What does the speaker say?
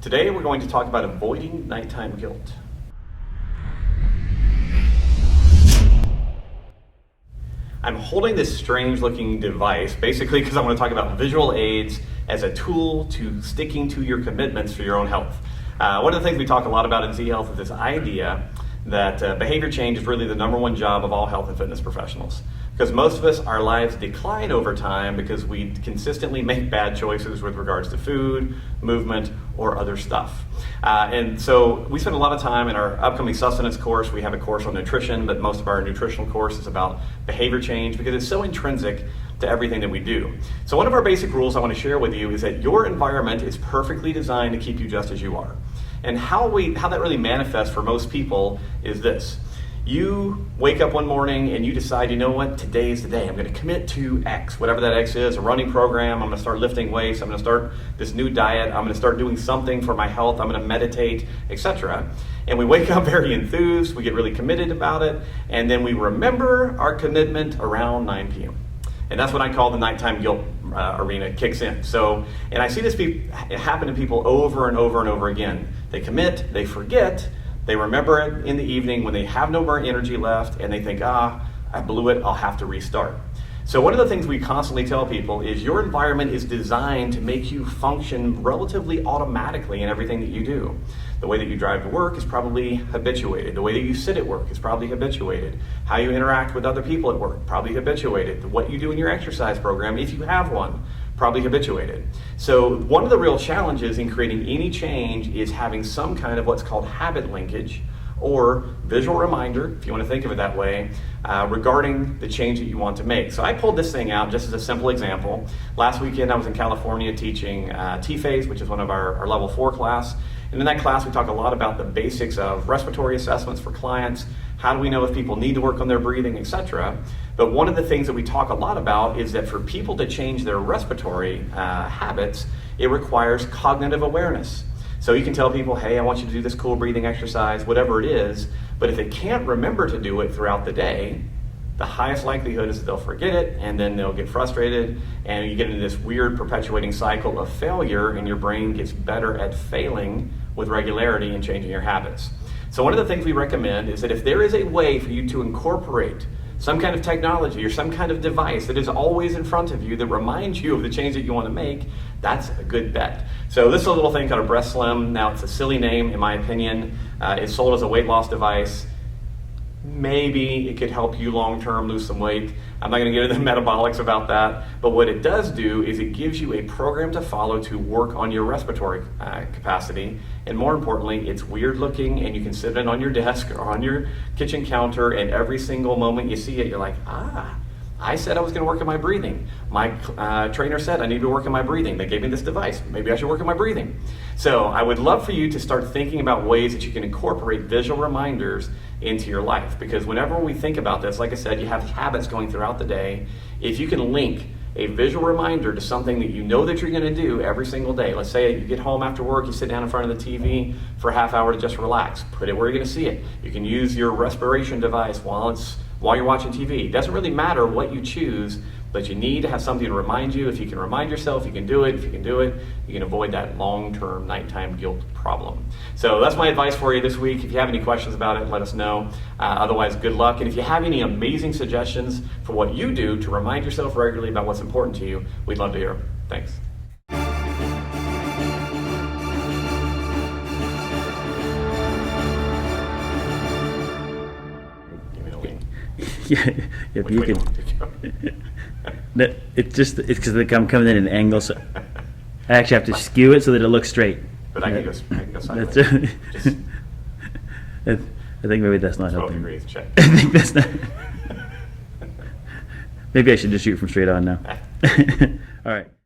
Today we're going to talk about avoiding nighttime guilt. I'm holding this strange looking device basically because I want to talk about visual aids as a tool to sticking to your commitments for your own health. One of the things we talk a lot about in Z Health is this idea that behavior change is really the number one job of all health and fitness professionals. Because most of us, our lives decline over time because we consistently make bad choices with regards to food, movement, or other stuff. And so we spend a lot of time in our upcoming sustenance course. We have a course on nutrition, but most of our nutritional course is about behavior change because it's so intrinsic to everything that we do. So one of our basic rules I want to share with you is that your environment is perfectly designed to keep you just as you are. And how that really manifests for most people is this. You wake up one morning and you decide, you know what, today is the day. I'm going to commit to X, whatever that X is, a running program. I'm going to start lifting weights. I'm going to start this new diet. I'm going to start doing something for my health. I'm going to meditate, etc. And we wake up very enthused. We get really committed about it. And then we remember our commitment around 9 p.m. And that's what I call the nighttime guilt arena kicks in. So, and I see this happen to people over and over and over again. They commit, they forget, they remember it in the evening when they have no more energy left, and they think, I blew it, I'll have to restart. So one of the things we constantly tell people is your environment is designed to make you function relatively automatically in everything that you do. The way that you drive to work is probably habituated. The way that you sit at work is probably habituated. How you interact with other people at work, probably habituated. What you do in your exercise program, if you have one, probably habituated. So one of the real challenges in creating any change is having some kind of what's called habit linkage or visual reminder, if you want to think of it that way, regarding the change that you want to make. So I pulled this thing out just as a simple example. Last weekend I was in California teaching T-Phase, which is one of our level 4 class. And in that class we talk a lot about the basics of respiratory assessments for clients. How do we know if people need to work on their breathing, etc. But one of the things that we talk a lot about is that for people to change their respiratory habits, it requires cognitive awareness. So you can tell people, hey, I want you to do this cool breathing exercise, whatever it is, but if they can't remember to do it throughout the day, the highest likelihood is that they'll forget it and then they'll get frustrated and you get into this weird perpetuating cycle of failure and your brain gets better at failing with regularity and changing your habits. So one of the things we recommend is that if there is a way for you to incorporate some kind of technology or some kind of device that is always in front of you that reminds you of the change that you want to make, that's a good bet. So this is a little thing called a Breast Slim. Now it's a silly name in my opinion. It's sold as a weight loss device. Maybe it could help you long-term lose some weight. I'm not going to get into the metabolics about that, but what it does do is it gives you a program to follow to work on your respiratory capacity, and more importantly, it's weird looking and you can sit it on your desk or on your kitchen counter, and every single moment you see it, you're like, I said I was going to work on my breathing. My trainer said I need to work on my breathing. They gave me this device. Maybe I should work on my breathing. So I would love for you to start thinking about ways that you can incorporate visual reminders into your life. Because whenever we think about this, like I said, you have habits going throughout the day. If you can link a visual reminder to something that you know that you're going to do every single day. Let's say you get home after work, you sit down in front of the TV for a half hour to just relax. Put it where you're going to see it. You can use your respiration device while you're watching TV. It doesn't really matter what you choose, but you need to have something to remind you. If you can remind yourself, you can do it. If you can do it, you can avoid that long-term nighttime guilt problem. So that's my advice for you this week. If you have any questions about it, let us know. Otherwise, good luck. And if you have any amazing suggestions for what you do to remind yourself regularly about what's important to you, we'd love to hear them. Thanks. Yeah, but you can. No, it's because I'm coming in an angle, so I actually have to skew it so that it looks straight. But I can go sideways. I think maybe that's not 12 helping. degrees, check. I think that's not. Maybe I should just shoot from straight on now. All right.